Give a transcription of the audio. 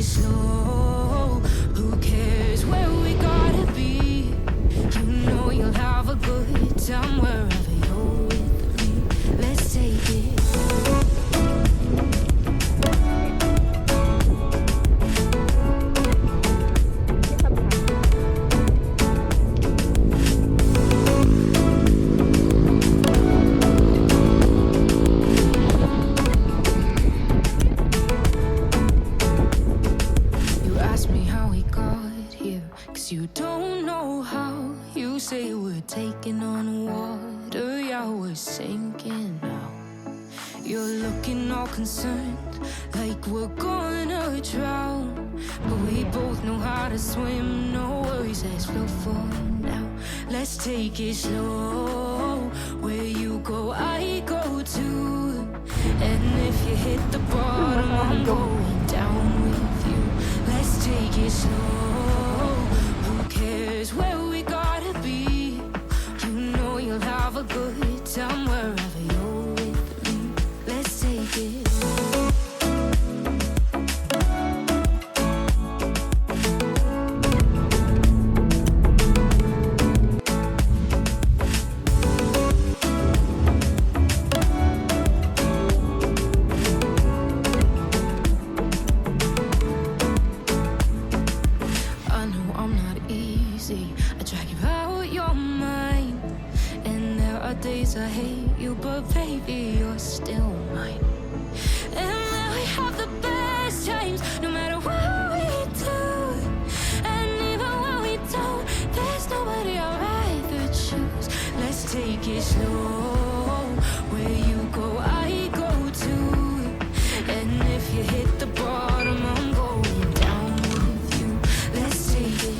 it slow. Who cares where we gotta be? You know you'll have a good time wherever you're with me. Let's take it. You don't know how. You say we're taking on water, yeah, we're sinking now. You're looking all concerned, like we're gonna drown. But we both know how to swim, no worries, let's float for now. Let's take it slow. Where you go, I go too. And if you hit the bottom, I'm going down with you. Let's take it slow. Cares where we gotta be? You know you'll have a good time wherever you're with me. Let's take it. I hate you, but baby, you're still mine. And now we have the best times, no matter what we do. And even when we don't, there's nobody I'd rather choose. Let's take it slow. Where you go, I go too. And if you hit the bottom, I'm going down with you. Let's take it.